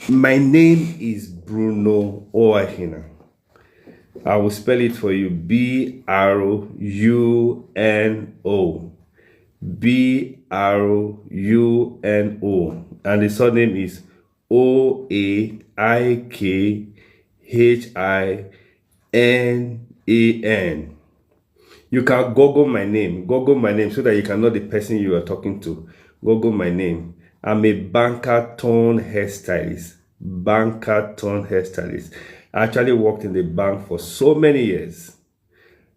My name is Bruno Oaikhinan. I will spell it for you. Bruno. Bruno. And the surname is Oaikhinan. You can Google my name. Google my name so that you can know the person you are talking to. Google my name. I'm a banker turned hairstylist. I actually worked in the bank for so many years.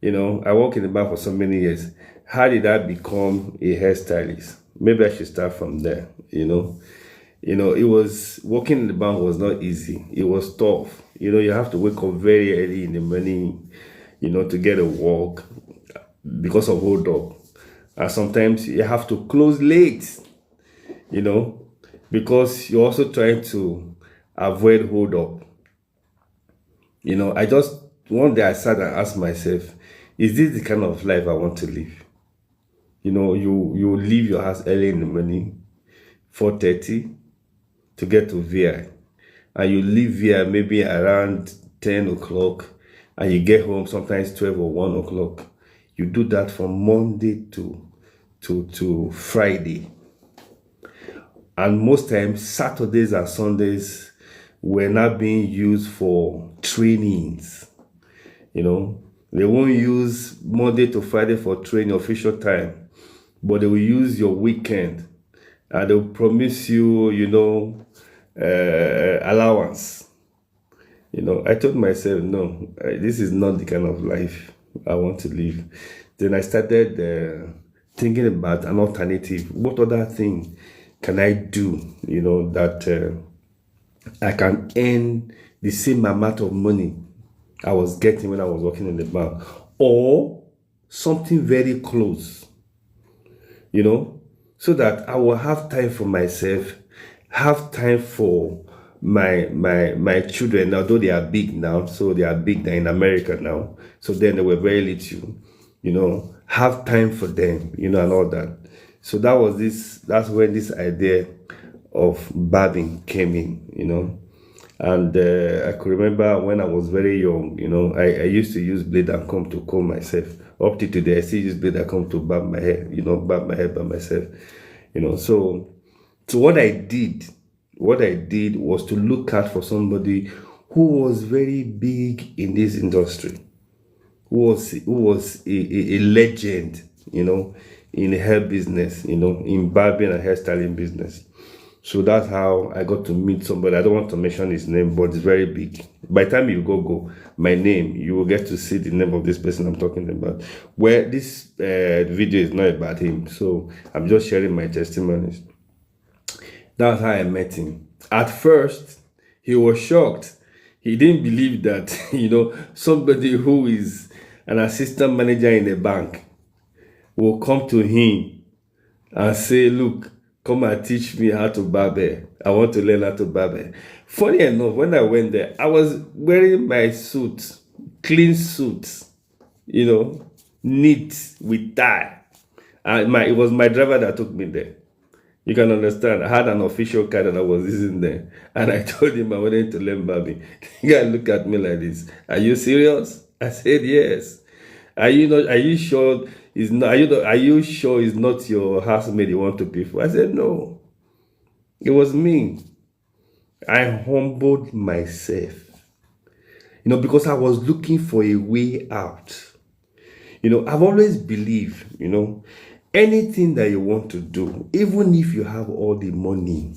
I worked in the bank for so many years. How did I become a hairstylist? Maybe I should start from there. It was working in the bank was not easy. It was tough. You have to wake up very early in the morning, to get a work because of hold up. And sometimes you have to close late, because you're also trying to avoid hold up. One day I sat and asked myself, is this the kind of life I want to live? You leave your house early in the morning, 4:30, to get to VI. And you leave VI maybe around 10 o'clock, and you get home sometimes 12 or 1 o'clock. You do that from Monday to Friday. And most times, Saturdays and Sundays were not being used for trainings. They won't use Monday to Friday for training official time, but they will use your weekend, and they'll promise you, allowance. I told myself, no, this is not the kind of life I want to live. Then I started thinking about an alternative. What other thing can I do, that I can earn the same amount of money I was getting when I was working in the bank, or something very close, so that I will have time for myself, have time for my children, although they are big now. So they are big now in America now. So then they were very little, have time for them, and all that. So that's when this idea of barbing came in, and I could remember when I was very young, I used to use blade and comb to comb myself. Up to today, I still use blade and comb to barb my hair, barb my hair by myself, So what I did was to look out for somebody who was very big in this industry, who was a legend, in the hair business, in barbing and hairstyling business. So that's how I got to meet somebody. I don't want to mention his name, but it's very big. By the time you Google my name, you will get to see the name of this person I'm talking about. Where this video is not about him, so I'm just sharing my testimonies. That's how I met him. At first, he was shocked. He didn't believe that, somebody who is an assistant manager in a bank will come to him and say, look, come and teach me how to barb hair. I want to learn how to barb hair. Funny enough, when I went there, I was wearing my suit, clean suit, neat with tie. And it was my driver that took me there. You can understand. I had an official card and I was using there. And I told him I wanted to learn barbing. The guy looked at me like this. Are you serious? I said, yes. Are you sure it's not, are you sure it's not your housemaid you want to pay for? I said, no. It was me. I humbled myself. Because I was looking for a way out. I've always believed, anything that you want to do, even if you have all the money,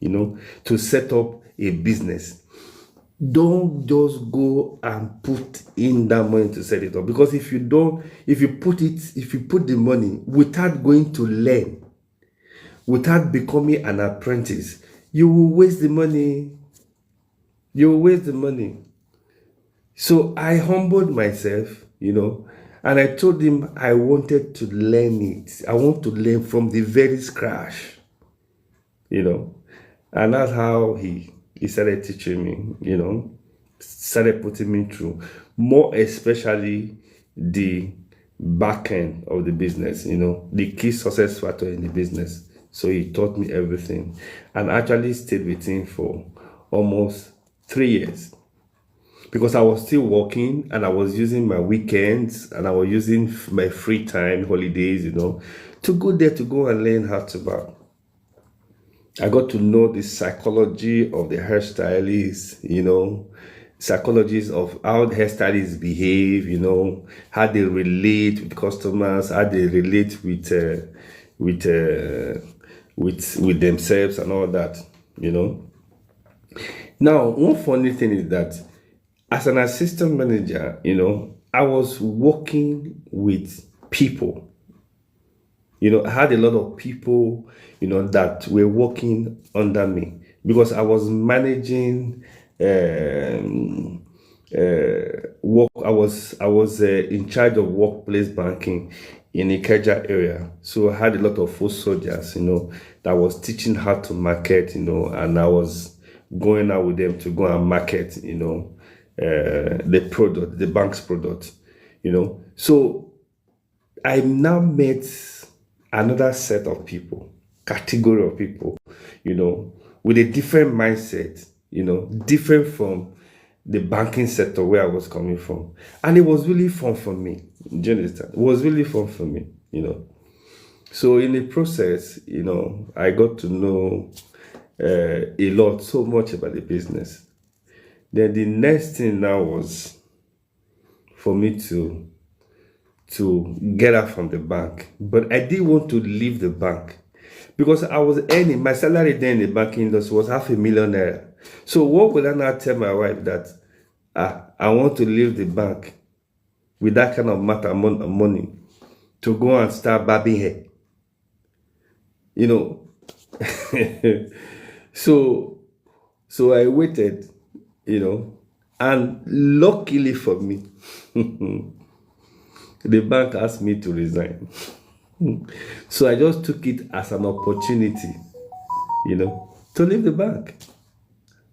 to set up a business, don't just go and put in that money to set it up. Because if you put the money without going to learn, without becoming an apprentice, you will waste the money. So I humbled myself, and I told him I wanted to learn it. I want to learn from the very scratch, and that's how he started teaching me, started putting me through, more especially the back end of the business, the key success factor in the business. So he taught me everything, and actually stayed with him for almost 3 years, because I was still working and I was using my weekends and I was using my free time, holidays, to go there to go and learn how to barb. I got to know the psychology of the hairstylist, psychologies of how the hairstylists behave, how they relate with customers, how they relate with themselves and all that, Now, one funny thing is that as an assistant manager, I was working with people. I had a lot of people, that were working under me because I was managing work. I was in charge of workplace banking in the Ikeja area. So I had a lot of foot soldiers, that was teaching how to market, and I was going out with them to go and market, the product, the bank's product, So I now met another set of people, category of people, with a different mindset, different from the banking sector where I was coming from. And it was really fun for me. Do you understand? It was really fun for me, So in the process, I got to know a lot, so much about the business. Then the next thing now was for me to get out from the bank. But I didn't want to leave the bank because I was earning, my salary then in the banking industry was $500,000. So what would I now tell my wife that I want to leave the bank with that kind of money to go and start barbing hair? So I waited, and luckily for me, the bank asked me to resign. So I just took it as an opportunity, to leave the bank.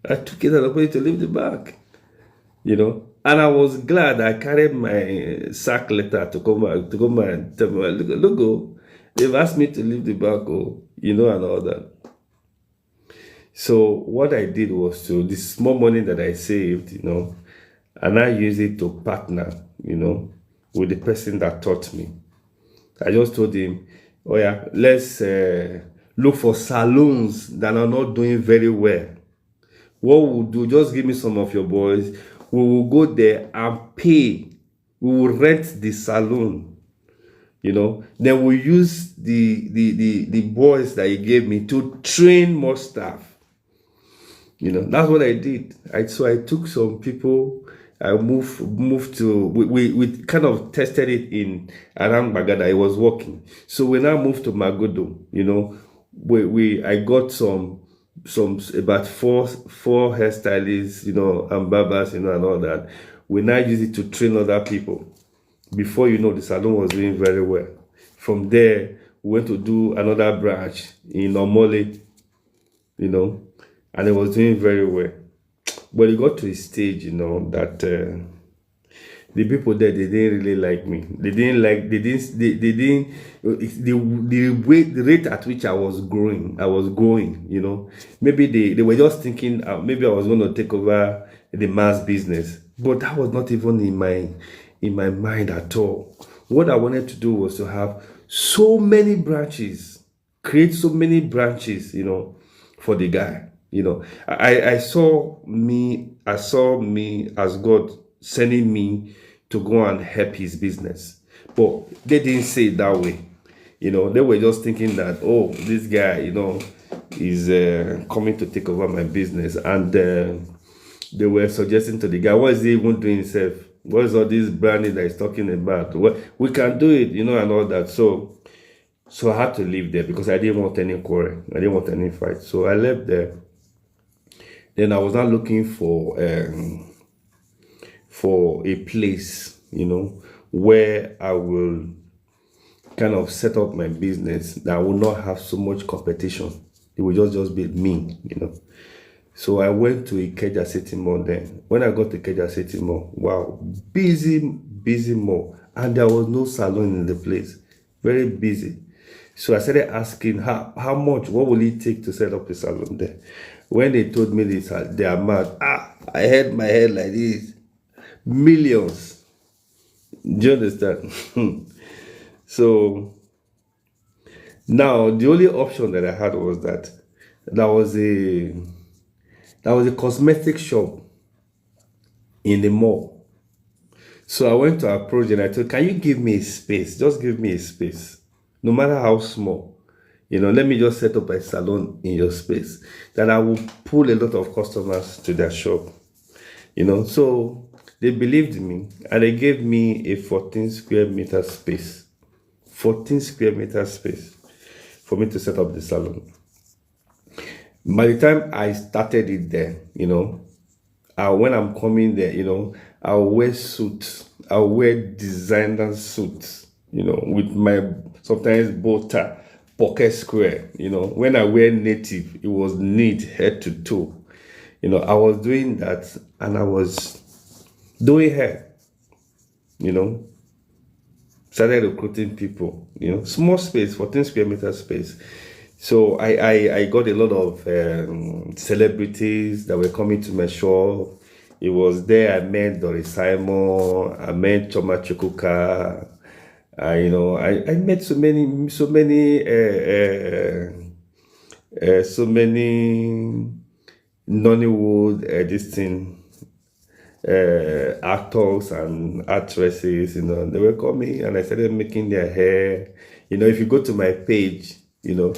I took it as an opportunity to leave the bank, And I was glad I carried my sack letter to come and tell me, look, they've asked me to leave the bank, and all that. So what I did was the small money that I saved, and I used it to partner, with the person that taught me. I just told him, oh yeah, let's look for salons that are not doing very well. What we'll do, just give me some of your boys. We will go there and pay. We will rent the salon, Then we'll use the boys that he gave me to train more staff. That's what I did. So I took some people. I moved to, we kind of tested it in around Bagada. It was working. So we now moved to Magodo, I got some about four hairstylists, and barbers, and all that. We now use it to train other people. Before the salon was doing very well. From there, we went to do another branch in Omole, and it was doing very well. But it got to a stage, that the people there, they didn't really like me. The rate at which I was growing, Maybe they were just thinking maybe I was going to take over the mass business. But that was not even in my mind at all. What I wanted to do was to have so many branches, create so many branches, for the guy. I saw me as God sending me to go and help his business. But they didn't say it that way. They were just thinking that, oh, this guy, is coming to take over my business. And they were suggesting to the guy, what is he even doing himself? What is all this branding that he's talking about? Well, we can do it, and all that. So I had to leave there because I didn't want any quarrel. I didn't want any fight. So I left there. Then I was not looking for a place, where I will kind of set up my business that will not have so much competition. It will just be me, So I went to Ikeja City Mall then. When I got to Ikeja City Mall, wow, busy mall. And there was no salon in the place. Very busy. So I started asking, how much, what will it take to set up a salon there? When they told me this, the amount, I had my head like this, millions. Do you understand? So now the only option that I had was that there was a cosmetic shop in the mall. So I went to approach and I told, can you give me a space? Just give me a space, no matter how small. Let me just set up a salon in your space. That I will pull a lot of customers to their shop. So they believed in me and they gave me a 14 square meter space. 14 square meter space for me to set up the salon. By the time I started it there, when I'm coming there, I'll wear suits. I'll wear designer suits, with my sometimes bow tie, pocket square. When I wear native, it was neat head to toe. I was doing that and I was doing hair, started recruiting people, small space, 14 square meter space. So I got a lot of celebrities that were coming to my shop. It was there I met Doris Simon, I met Choma Chukwuka. I met so many Nollywood actors and actresses. They were coming and I started making their hair. If you go to my page, you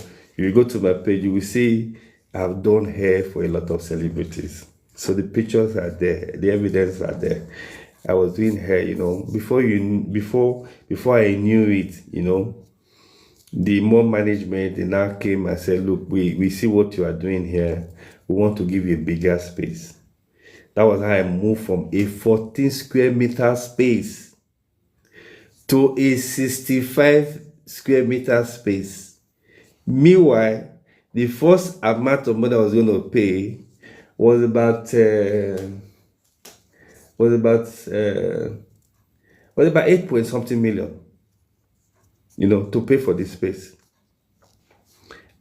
will see I've done hair for a lot of celebrities. So the pictures are there, the evidence are there. I was doing hair, before I knew it, the more management, they now came and said, look, we see what you are doing here. We want to give you a bigger space. That was how I moved from a 14 square meter space to a 65 square meter space. Meanwhile, the first amount of money I was going to pay was about 8 point something million, to pay for this space.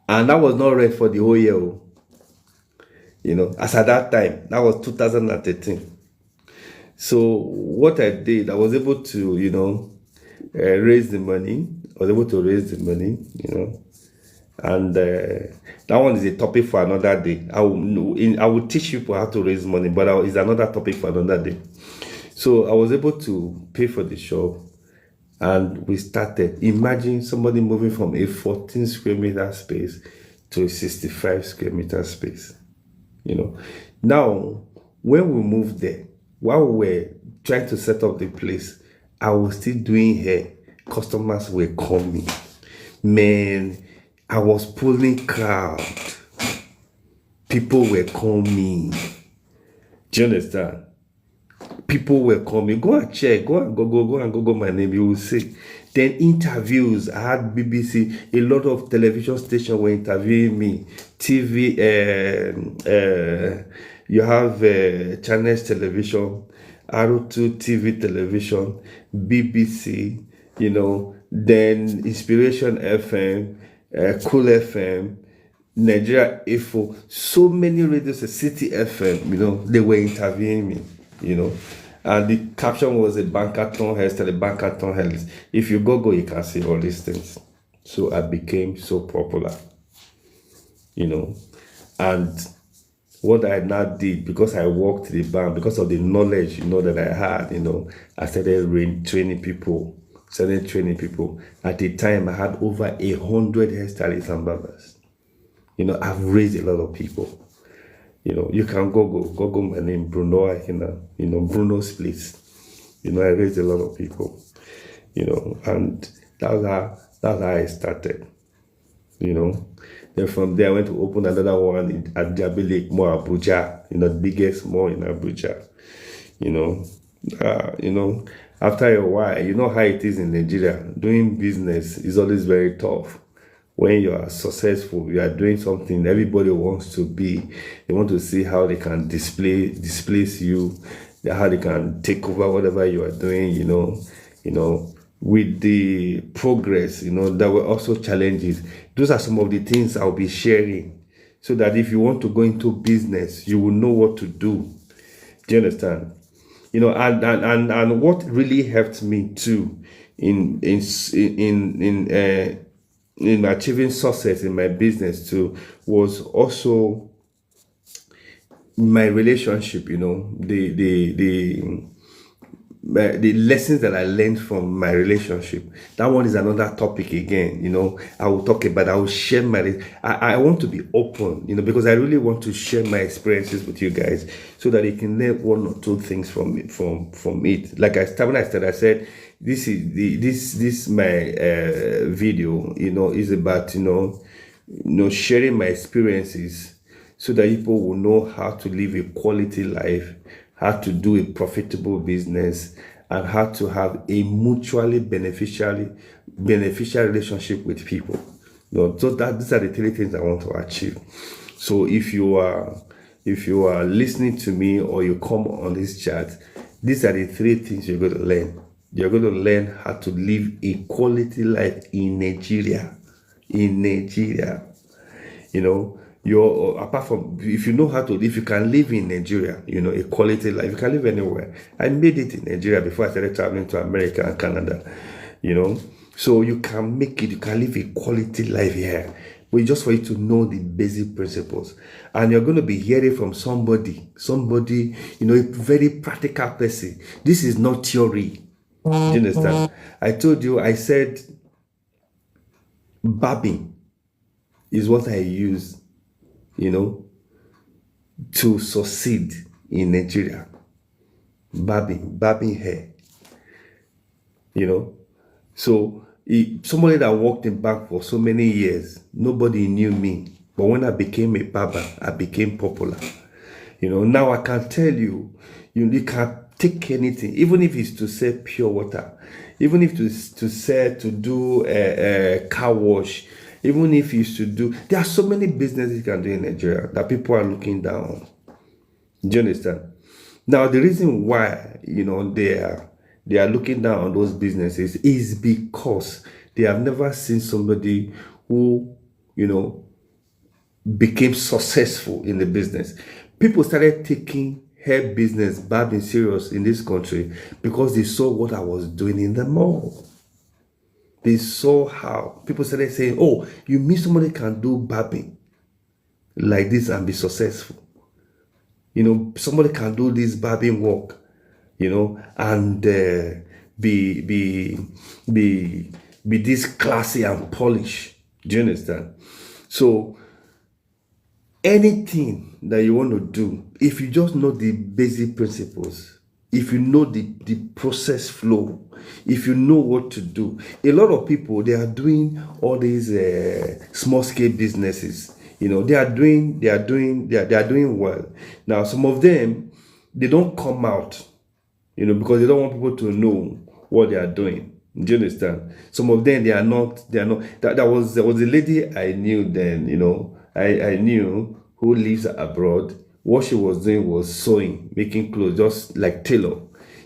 And that was not ready for the whole year. As at that time, that was 2013. So what I did, I was able to, raise the money. And that one is a topic for another day. I will teach people how to raise money, but it's another topic for another day. So I was able to pay for the shop and we started. Imagine somebody moving from a 14 square meter space to a 65 square meter space. Now, when we moved there, while we were trying to set up the place, I was still doing hair. Customers were coming. Man, I was pulling crowd. People were coming. Do you understand? People were coming. Go and check. Go and Google my name. You will see. Then interviews. I had BBC. A lot of television stations were interviewing me. TV. You have Channels Television, R2 TV Television, BBC. Then Inspiration FM, Cool FM, Nigeria Info. So many radios. City FM. They were interviewing me. And the caption was a bankathon hairstylist. If you Google, you can see all these things. So I became so popular, and what I now did, because I worked the bank, because of the knowledge, that I had, I started training people. At the time, I had over 100 hairstylists and barbers. I've raised a lot of people. You can Google my name, Bruno Oaikhinan, Bruno's place. I raised a lot of people, and that's how I started, Then from there, I went to open another one at Jabili, more Abuja, the biggest mall in Abuja, After a while, how it is in Nigeria, doing business is always very tough. When you are successful, you are doing something, everybody wants to be. They want to see how they can displace you, how they can take over whatever you are doing, with the progress, there were also challenges. Those are some of the things I'll be sharing so that if you want to go into business, you will know what to do. Do you understand? And what really helped me too in achieving success in my business too was also my relationship. The lessons that I learned from my relationship. That one is another topic again. I will talk about. I will share I want to be open. Because I really want to share my experiences with you guys, so that you can learn one or two things from it. Like when I started, I said this is this my video. Is about sharing my experiences, so that people will know how to live a quality life, how to do a profitable business, and how to have a mutually beneficial relationship with people. So these are the three things I want to achieve. So if you are listening to me, or you come on this chat, these are the three things you're going to learn. You're going to learn how to live a quality life in Nigeria. You're apart from, if you know how to live, you can live in Nigeria, a quality life. You can live anywhere. I made it in Nigeria before I started traveling to America and Canada. So you can make it. You can live a quality life here, but just for you to know the basic principles. And you're going to be hearing from somebody, a very practical person. This is not theory. Do you understand? I told you, I said barbing is what I use to succeed in Nigeria. Barbing hair. So somebody that worked in bank for so many years, nobody knew me. But when I became a barber, I became popular. Now I can tell you, you can take anything, even if it's to sell pure water, even if to do a car wash, even if you should do, there are so many businesses you can do in Nigeria that people are looking down on. Do you understand? Now, the reason why, they are looking down on those businesses is because they have never seen somebody who, became successful in the business. People started taking hair business, barbing serious in this country because they saw what I was doing in the mall. They saw how people started saying, "Oh, you mean somebody can do barbing like this and be successful? Somebody can do this barbing work, and be this classy and polished." Do you understand? So anything that you want to do, if you just know the basic principles, if you know the process flow, if you know what to do. A lot of people, they are doing all these small scale businesses. They are doing well. Now, some of them, they don't come out, because they don't want people to know what they are doing. Do you understand? Some of them, they are not. There was a lady I knew then. I knew, who lives abroad. What she was doing was sewing, making clothes, just like tailor.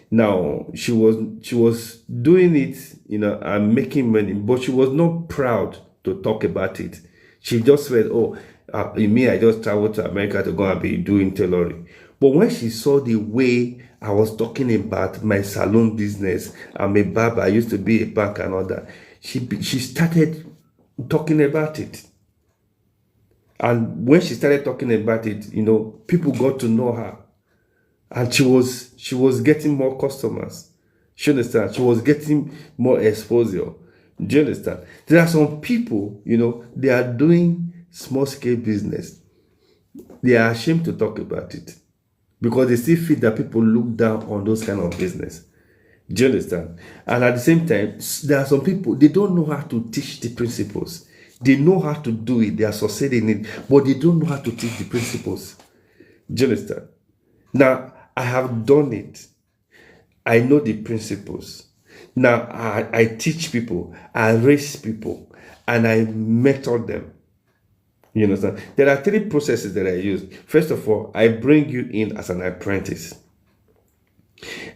Now, she was doing it, and making money, but she was not proud to talk about it. She just said, "Oh, I just traveled to America to go and be doing tailoring." But when she saw the way I was talking about my salon business, I'm a barber, I used to be a bank and all that, she started talking about it. And when she started talking about it, people got to know her. And she was getting more customers. You understand? She was getting more exposure. Do you understand? There are some people, they are doing small scale business. They are ashamed to talk about it because they still feel that people look down on those kind of business. Do you understand? And at the same time, there are some people, they don't know how to teach the principles. They know how to do it. They are succeeding in it, but they don't know how to teach the principles. Do you understand? Now, I have done it. I know the principles. Now, I teach people, I raise people, and I mentor them. You understand? There are three processes that I use. First of all, I bring you in as an apprentice.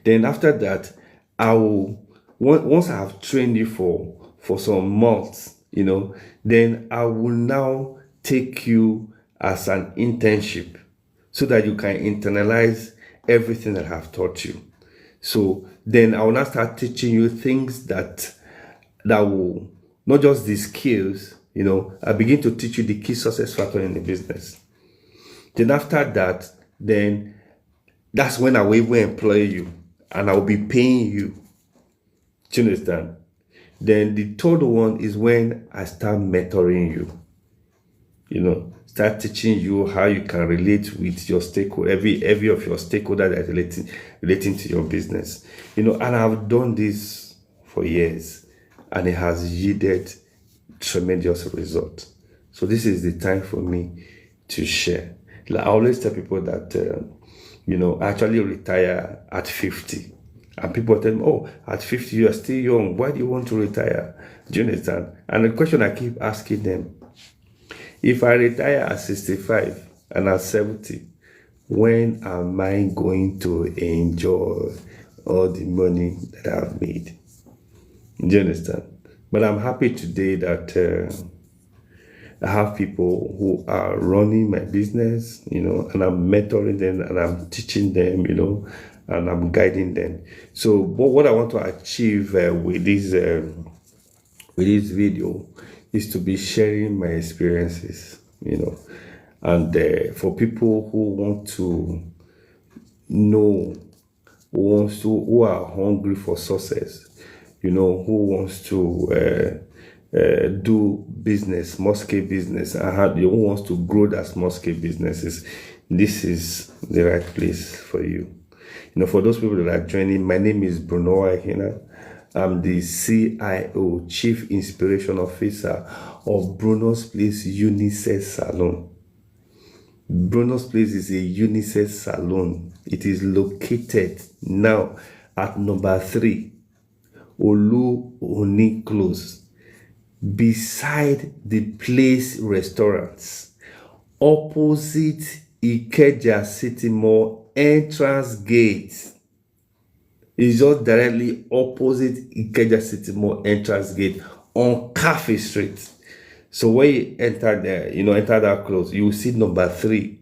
Then after that, once I have trained you for some months, then I will now take you as an internship so that you can internalize everything that I've taught you. So then I will now start teaching you things that will not just the skills, I begin to teach you the key success factor in the business. Then after that, then that's when I will even employ you and I will be paying you. Do you understand? Then the third one is when I start mentoring you. Start teaching you how you can relate with your stakeholder, every of your stakeholders that are relating to your business. And I've done this for years and it has yielded tremendous results. So this is the time for me to share. Like I always tell people that, I actually retire at 50. And people tell me, oh, at 50, you are still young. Why do you want to retire? Do you understand? And the question I keep asking them, if I retire at 65 and at 70, when am I going to enjoy all the money that I've made? Do you understand? But I'm happy today that I have people who are running my business, and I'm mentoring them and I'm teaching them, and I'm guiding them. So what I want to achieve with this video is to be sharing my experiences, and for people who want to know, who are hungry for success, who wants to do business, small scale business, and who wants to grow that small scale businesses, this is the right place for you. For those people that are joining, my name is Bruno Oaikhinan. I'm the CIO, Chief Inspiration Officer of Bruno's Place Unisex Salon. Bruno's Place is a unisex salon. It is located now at number 3, Olu Oni Close, beside the Place Restaurants, opposite Ikeja City Mall entrance gate. It's just directly opposite Ikeja City Mall entrance gate on Cafe Street. So when you enter there, enter that close, you will see number 3.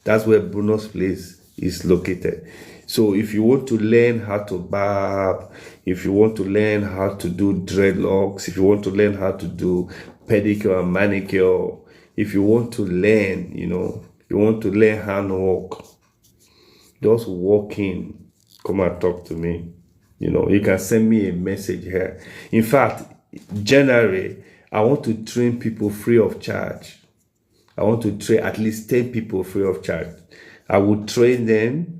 That's where Bruno's Place is located. So if you want to learn how to barb, if you want to learn how to do dreadlocks, if you want to learn how to do pedicure and manicure, if you want to learn, you want to learn handwork, just walk in, come and talk to me. You can send me a message here. In fact, January, I want to train people free of charge. I want to train at least 10 people free of charge. I will train them.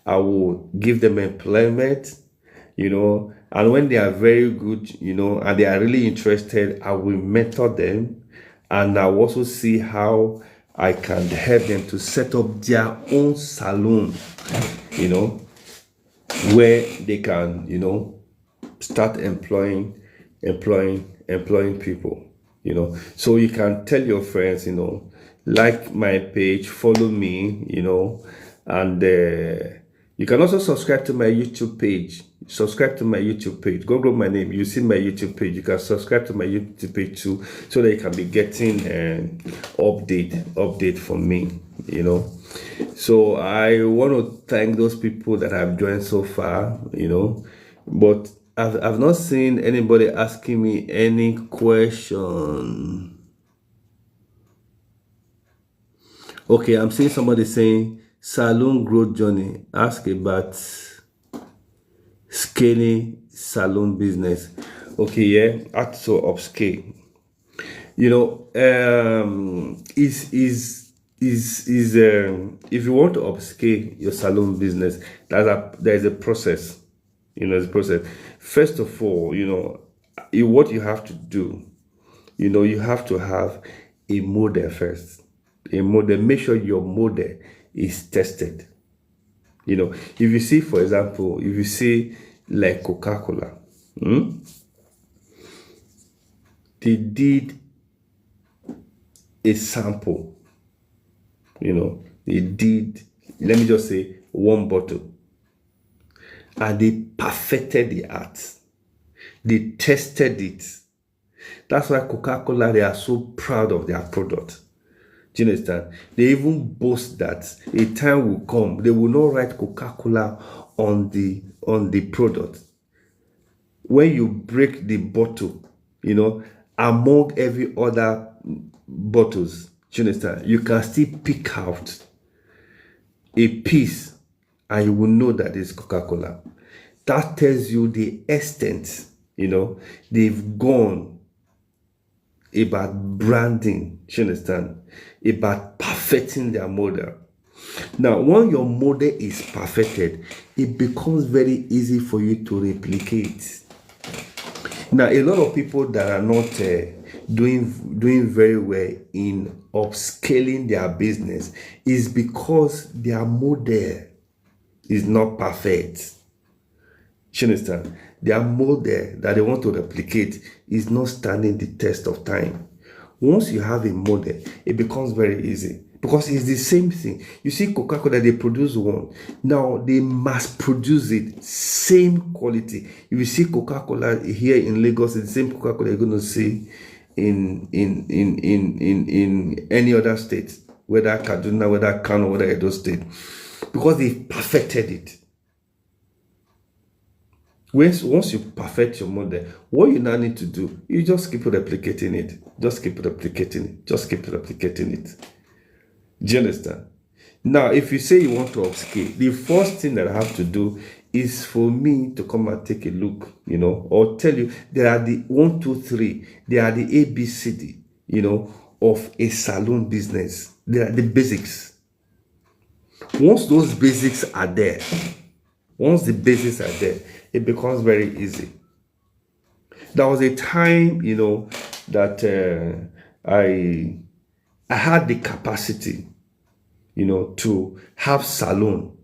I will give them employment, and when they are very good, and they are really interested, I will mentor them, and I will also see how I can help them to set up their own salon, where they can, start employing people, So you can tell your friends, like my page, follow me, and you can also subscribe to my YouTube page. Google my name. You see my YouTube page. You can subscribe to my YouTube page too, so that you can be getting an update from me. So I want to thank those people that have joined so far. But I've not seen anybody asking me any question. Okay, I'm seeing somebody saying salon growth journey. Ask about scaling salon business. Okay, yeah, act so upscale. If you want to upscale your salon business, there's a process. There's a process. First of all, what you have to do, you have to have a model first. A model. Make sure your model is tested. If you see, for example, like Coca-Cola, they did a sample. They did, let me just say, 1 bottle, and they perfected the art. They tested it. That's why Coca-Cola, they are so proud of their product. Do you understand? They even boast that a time will come, they will not write Coca-Cola on the product. When you break the bottle, among every other bottles, do you understand? You can still pick out a piece and you will know that it's Coca-Cola. That tells you the extent, they've gone about branding, do you understand? About perfecting their model. Now, when your model is perfected, it becomes very easy for you to replicate. Now, a lot of people that are not doing very well in upscaling their business is because their model is not perfect. You understand? Their model that they want to replicate is not standing the test of time. Once you have a model, it becomes very easy because it's the same thing. You see Coca-Cola, they produce one. Now they mass produce it, same quality. If you see Coca-Cola here in Lagos, it's the same Coca-Cola you're going to see in any other state, whether Kaduna, whether Kano, whether Edo state, because they perfected it. Once you perfect your model, what you now need to do, you just keep replicating it. Just keep replicating it. Just keep replicating it. Do you understand? Now, if you say you want to upscale, the first thing that I have to do is for me to come and take a look, or tell you there are the 1, 2, 3, there are the ABCD, of a salon business. There are the basics. Once those basics are there, it becomes very easy. There was a time, that I had the capacity, to have salon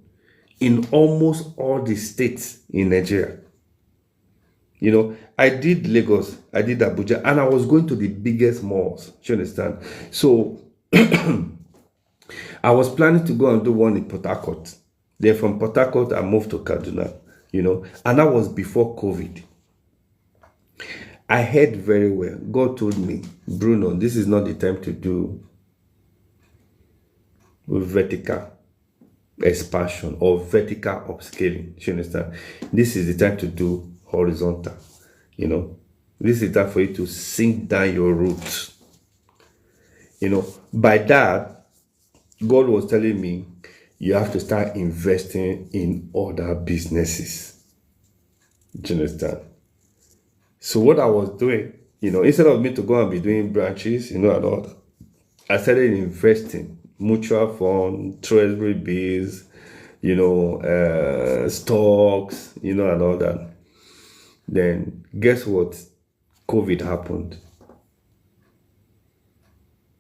in almost all the states in Nigeria. I did Lagos, I did Abuja, and I was going to the biggest malls. Do you understand? So I was planning to go and do one in Port Harcourt. Then from Port Harcourt, I moved to Kaduna, and that was before COVID. I heard very well. God told me, Bruno, this is not the time to do vertical expansion or vertical upscaling. Do you understand? This is the time to do horizontal. This is the time for you to sink down your roots. By that, God was telling me, you have to start investing in other businesses. Do you understand? So what I was doing, instead of me to go and be doing branches, and all, I started investing mutual fund, treasury bills, stocks, and all that. Then guess what? COVID happened.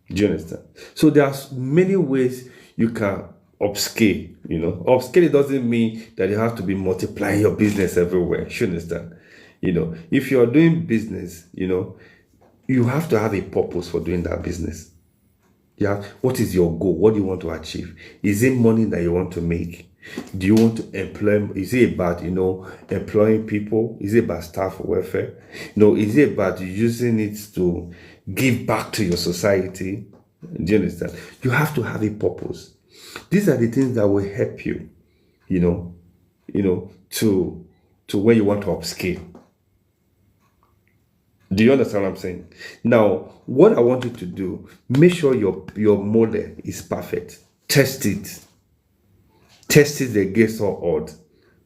Do you understand? So there's many ways you can upscale. Upscale doesn't mean that you have to be multiplying your business everywhere. You understand? If you're doing business, you have to have a purpose for doing that business. Yeah, what is your goal? What do you want to achieve? Is it money that you want to make? Do you want to employ? Is it about employing people? Is it about staff welfare? Is it about using it to give back to your society? Do you understand? You have to have a purpose. These are the things that will help you, to when you want to upscale. Do you understand what I'm saying? Now, what I want you to do, make sure your model is perfect. Test it. Test it against all odds.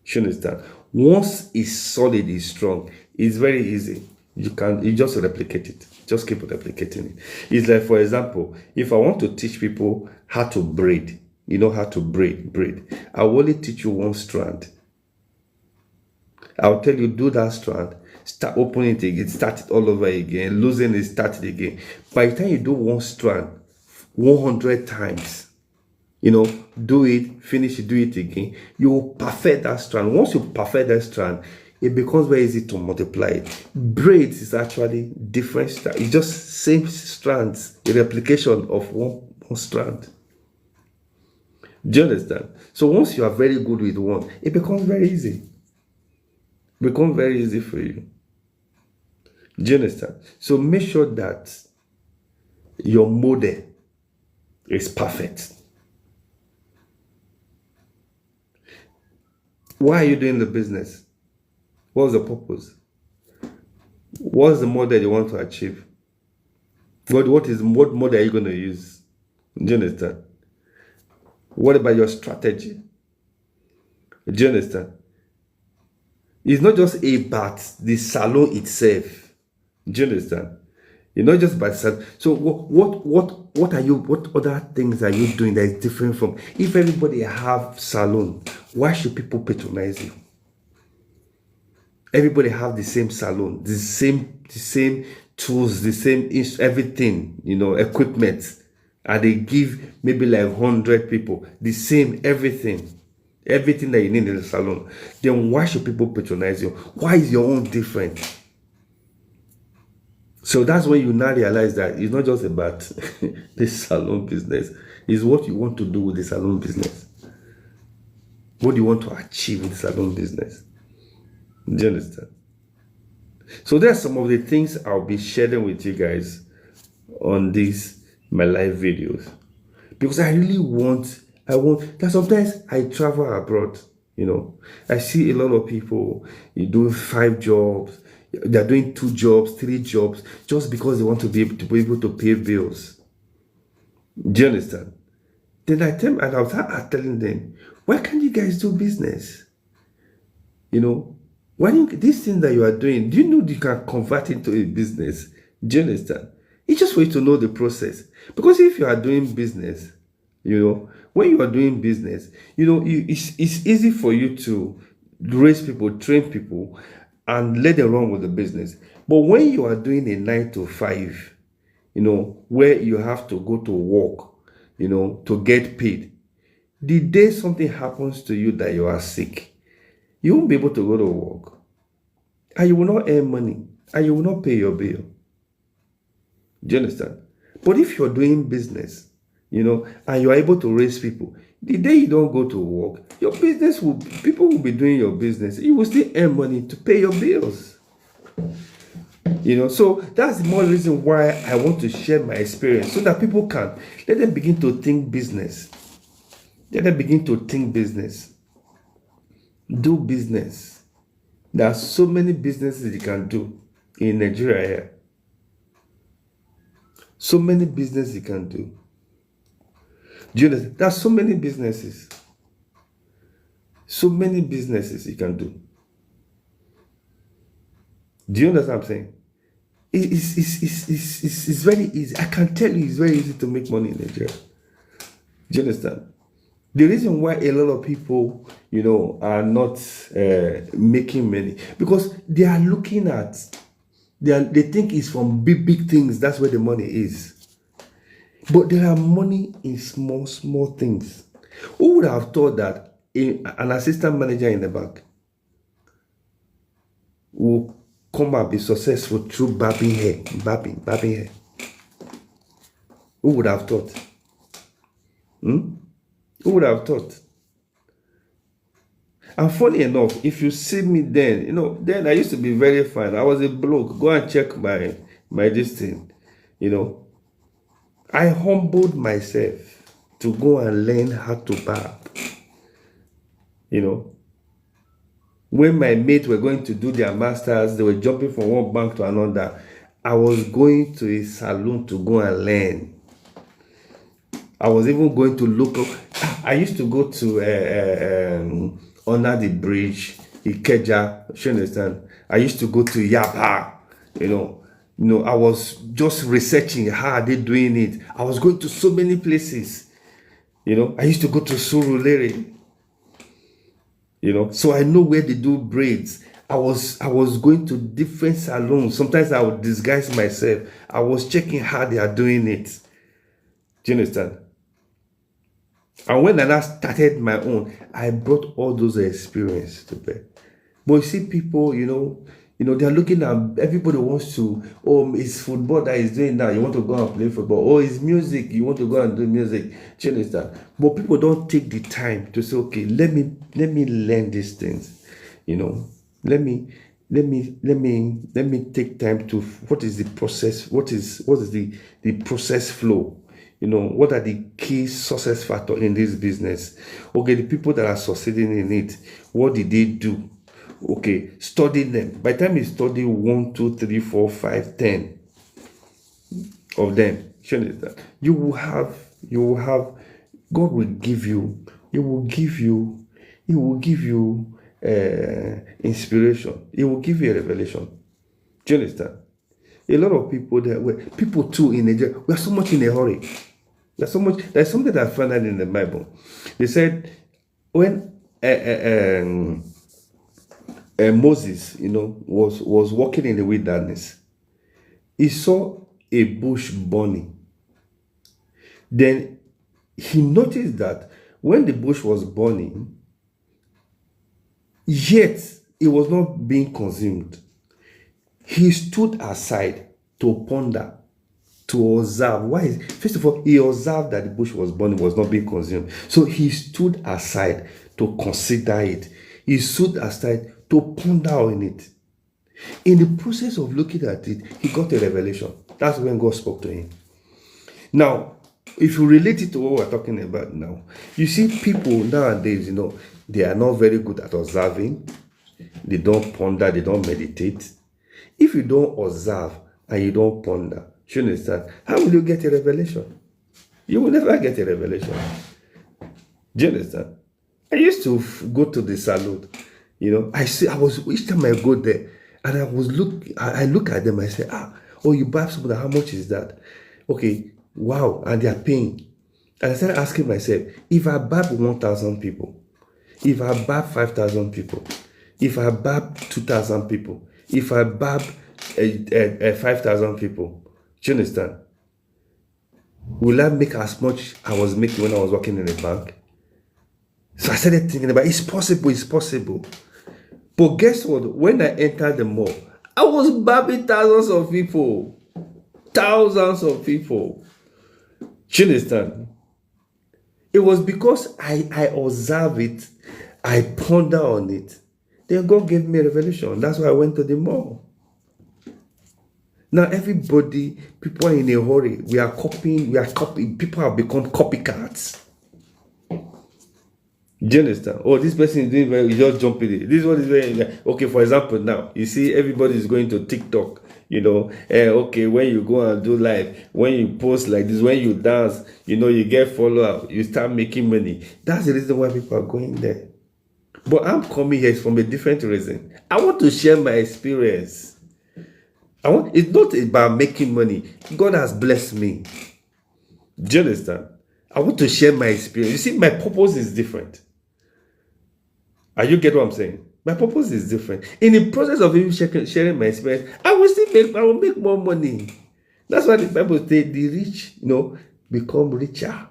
You understand? Once it's solid, it's strong, it's very easy. You just replicate it. Just keep replicating it. It's like, for example, if I want to teach people how to braid, how to braid. I will only teach you one strand. I'll tell you, do that strand. Start opening it again, start it all over again, losing it, start it again. By the time you do one strand 100 times, do it, finish it, do it again, you will perfect that strand. Once you perfect that strand, it becomes very easy to multiply it. Braids is actually different strand. It's just same strands, a replication of one strand. Do you understand? So once you are very good with one, it becomes very easy. Become very easy for you. Do you understand? So make sure that your model It's perfect. Why are you doing the business? What's the purpose? What's the model you want to achieve? What model are you going to use? Do you understand? What about your strategy? Do you understand? It's not just about the salon itself. Do you understand? It's not just about salon. So what other things are you doing that is different from? If everybody have salon, why should people patronize you? Everybody have the same salon, the same tools, the same everything, equipment, and they give maybe like 100 people the same everything that you need in the salon. Then why should people patronize you? Why is your own different? So that's when you now realize that it's not just about the salon business. It's what you want to do with the salon business. What do you want to achieve with the salon business? Do you understand? So there's some of the things I'll be sharing with you guys on these my live videos, because I really want that. Sometimes I travel abroad, I see a lot of people doing 5 jobs, they're doing 2 jobs, 3 jobs, just because they want to be able to pay bills. Do you understand? Then I was telling them, why can't you guys do business? Why this thing that you are doing, do you know you can convert into a business? Do you understand? It's just for you to know the process. Because if you are doing business, when you are doing business, it's easy for you to raise people, train people, and let them run with the business. But when you are doing a 9 to 5, where you have to go to work, to get paid, the day something happens to you that you are sick, you won't be able to go to work, and you will not earn money, and you will not pay your bill. Do you understand? But if you're doing business, and you're able to raise people, the day you don't go to work, people will be doing your business. You will still earn money to pay your bills. So that's the more reason why I want to share my experience, so that people can let them begin to think business. Let them begin to think business. Do business. There are so many businesses you can do in Nigeria here. So many businesses you can do. Do you understand? There are so many businesses. So many businesses you can do. Do you understand what I'm saying? It's very easy. I can tell you it's very easy to make money in Nigeria. Do you understand? The reason why a lot of people, are not making money, because they are looking at, they think it's from big things. That's where the money is. But there are money in small things. Who would have thought that an assistant manager in the bank will come and be successful through barbing hair? Who would have thought? Who would have thought? And funny enough, if you see me then, then I used to be very fine. I was a bloke. Go and check my this thing. I humbled myself to go and learn how to barb. When my mates were going to do their masters, they were jumping from one bank to another. I was going to a salon to go and learn. I was even going to look up. I used to go to under the bridge, Ikeja. You understand? I used to go to Yaba. I was just researching how are they doing it. I was going to so many places. I used to go to Surulere. So I know where they do braids. I was going to different salons. Sometimes I would disguise myself. I was checking how they are doing it. Do you understand? And when I started my own, I brought all those experiences to bear. But you see, people, they're looking at, everybody wants to, it's football that is doing that. You want to go and play football. It's music. You want to go and do music. Do you understand? But people don't take the time to say, okay, let me learn these things. Let me take time to, what is the process? What is the process flow? What are the key success factor in this business? Okay, the people that are succeeding in it, what did they do? Okay, study them. By the time you study 1, 2, 3, 4, 5, 10 of them, you will have, God will give you, He will give you inspiration. He will give you a revelation. Do you understand? A lot of people people too in Nigeria, we are so much in a hurry. There's something that I found out in the Bible. They said when Moses, was walking in the wilderness, he saw a bush burning. Then he noticed that when the bush was burning, yet it was not being consumed, he stood aside to ponder, to observe. Why? First of all, he observed that the bush was burning, was not being consumed. So he stood aside to consider it. He stood aside to ponder on it. In the process of looking at it, he got a revelation. That's when God spoke to him. Now, if you relate it to what we're talking about now, you see people nowadays, they are not very good at observing. They don't ponder, they don't meditate. If you don't observe and you don't ponder, you understand, how will you get a revelation? You will never get a revelation. Do you understand? I used to go to the salon. Each time I go there, and I look at them, I say, you barb somebody, how much is that? Okay, wow, and they are paying. And I started asking myself, if I barb 1,000 people, if I barb 5,000 people, if I barb 2,000 people, if I barb 5,000 people, do you understand? Will I make as much I was making when I was working in a bank? So I started thinking about it's possible. But guess what? When I entered the mall, I was barbing thousands of people. Do you understand? It was because I observe it, I ponder on it. Then God gave me a revelation. That's why I went to the mall. Now people are in a hurry. We are copying. People have become copycats. Do you understand? Oh, this person is doing very, you just jump in it. This one is very, okay, for example, now, you see everybody is going to TikTok, okay, when you go and do live, when you post like this, when you dance, you get follow-up, you start making money. That's the reason why people are going there. But I'm coming here from a different reason. I want to share my experience. It's not about making money. God has blessed me. Do you understand? I want to share my experience. You see, my purpose is different. Are you get what I'm saying? My purpose is different. In the process of even sharing my experience, I will make more money. That's why the Bible says the rich, become richer.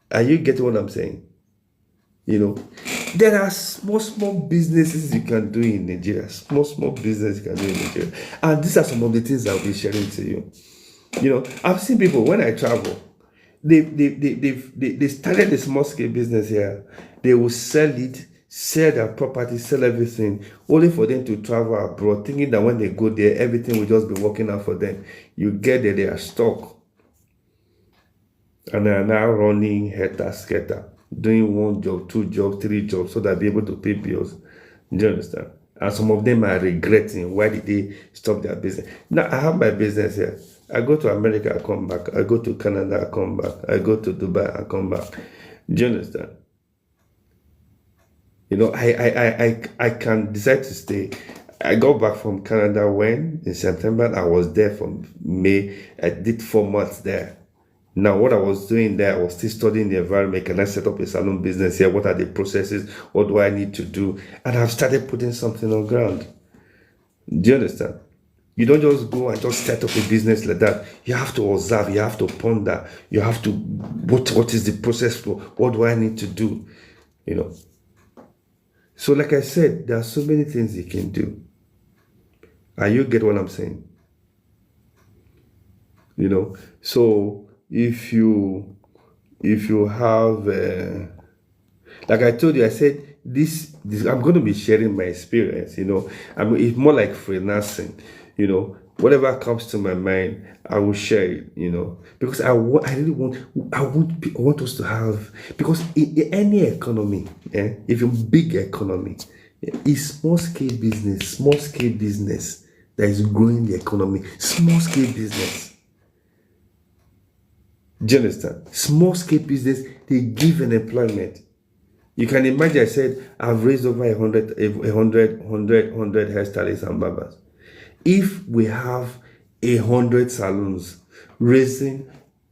Are you getting what I'm saying? There are small businesses you can do in Nigeria. Small business you can do in Nigeria. And these are some of the things I'll be sharing to you. I've seen people when I travel, they started a small scale business here. They will sell it, sell their property, sell everything, only for them to travel abroad, thinking that when they go there, everything will just be working out for them. You get there, they are stuck. And they are now running helter-skelter, doing 1 job, 2 jobs, 3 jobs, so they'll be able to pay bills. Do you understand? And some of them are regretting, why did they stop their business? Now, I have my business here. I go to America, I come back. I go to Canada, I come back. I go to Dubai, I come back. Do you understand? I can decide to stay. I got back from Canada in September. I was there from May. I did 4 months there. Now, what I was doing there, I was still studying the environment. Can I set up a salon business here? What are the processes? What do I need to do? And I've started putting something on ground. Do you understand? You don't just go and just set up a business like that. You have to observe. You have to ponder. You have to, what is the process for? What do I need to do? So like I said, there are so many things you can do. Are you get what I'm saying? So if you have, like I told you, I said, this I'm going to be sharing my experience, it's more like freelancing, whatever comes to my mind, I will share it, because I really want us to have, because in any economy, even big economy, it's small scale business that is growing the economy. Small scale business. Do you understand? Small scale business, they give an employment. You can imagine, I said, I've raised over 100 hairstylists and barbers. If we have 100 salons raising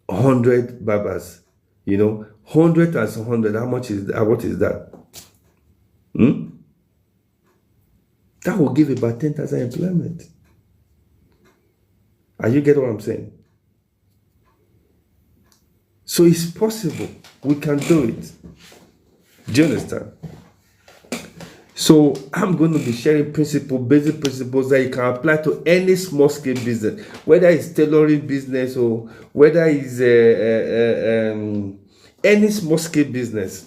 100 barbers, 100 times 100, what is that? That will give about 10,000 employment. Are you getting what I'm saying? So it's possible. We can do it. Do you understand? So I'm going to be sharing basic principles that you can apply to any small scale business, whether it's tailoring business or whether it's any small scale business,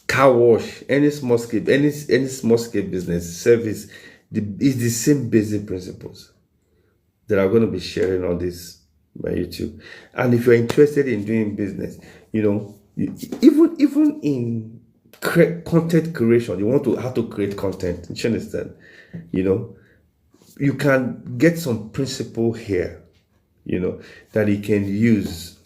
car wash, any small scale business service. It's the same basic principles that I'm going to be sharing on this my YouTube. And if you're interested in doing business, even in content creation, you want to how to create content, you understand, you can get some principle here, that you can use,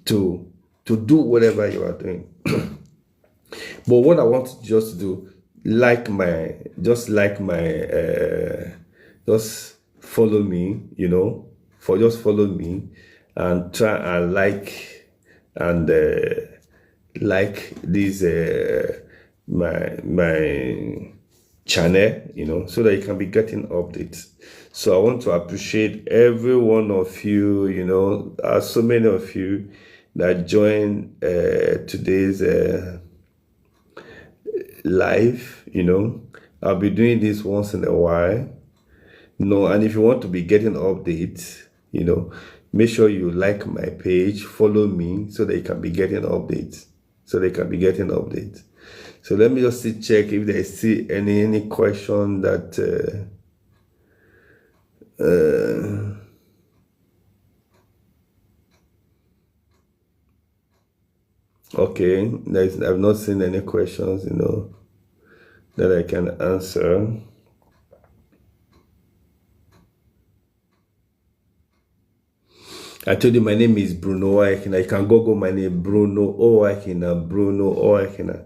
to do whatever you are doing. But what I want to just do, just follow me, just follow me and try and like this my channel, so that you can be getting updates. So I want to appreciate every one of you, so many of you that joined today's live. I'll be doing this once in a while. And if you want to be getting updates, make sure you like my page, follow me, so that you can be getting updates. So let me just check if there is still any question that okay, I've not seen any questions, that I can answer. I told you my name is Bruno Oaikhinan. You can Google my name, Bruno Oaikhinan.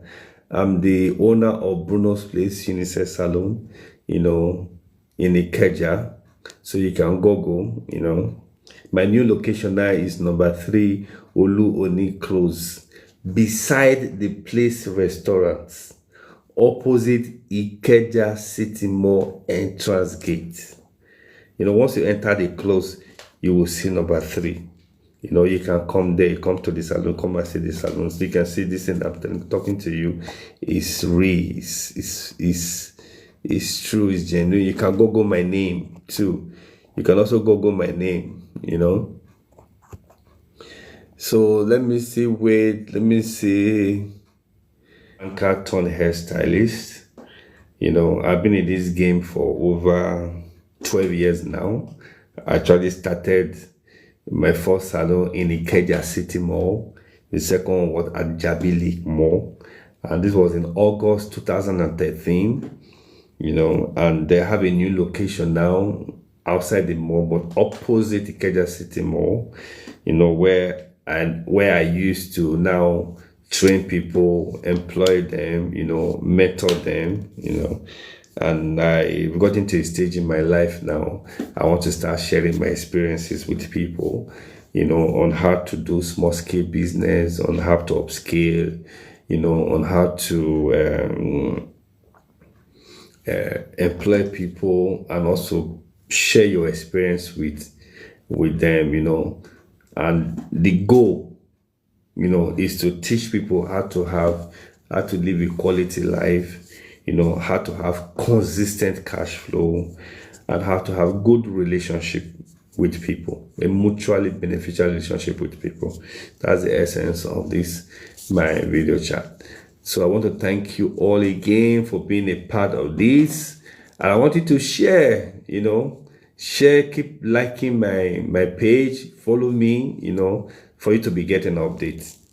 I'm the owner of Bruno's Place Unisex Salon, in Ikeja. So you can Google, My new location now is number 3 Olu Oni Close, beside the Place Restaurants, opposite Ikeja City Mall entrance gate. Once you enter the close, you will see number 3. You can come there, come to the salon, come and see the salon. So you can see this thing I'm talking to you is real, it's true, it's genuine. You can Google my name too. You can also Google my name, So let me see, Anchor turned hairstylist. I've been in this game for over 12 years now. I actually started my first salon in Ikeja City Mall. The second one was at Jabili Mall. And this was in August 2013. And they have a new location now outside the mall, but opposite Ikeja City Mall, where I used to now train people, employ them, mentor them, and I've gotten to a stage in my life now. I want to start sharing my experiences with people, on how to do small scale business, on how to upscale, on how to employ people, and also share your experience with them, and the goal, is to teach people how to live a quality life, how to have consistent cash flow, and how to have good relationship with people, a mutually beneficial relationship with people. That's the essence of this, my video chat. So I want to thank you all again for being a part of this. And I want you to share, Share, keep liking my page, follow me, for you to be getting updates.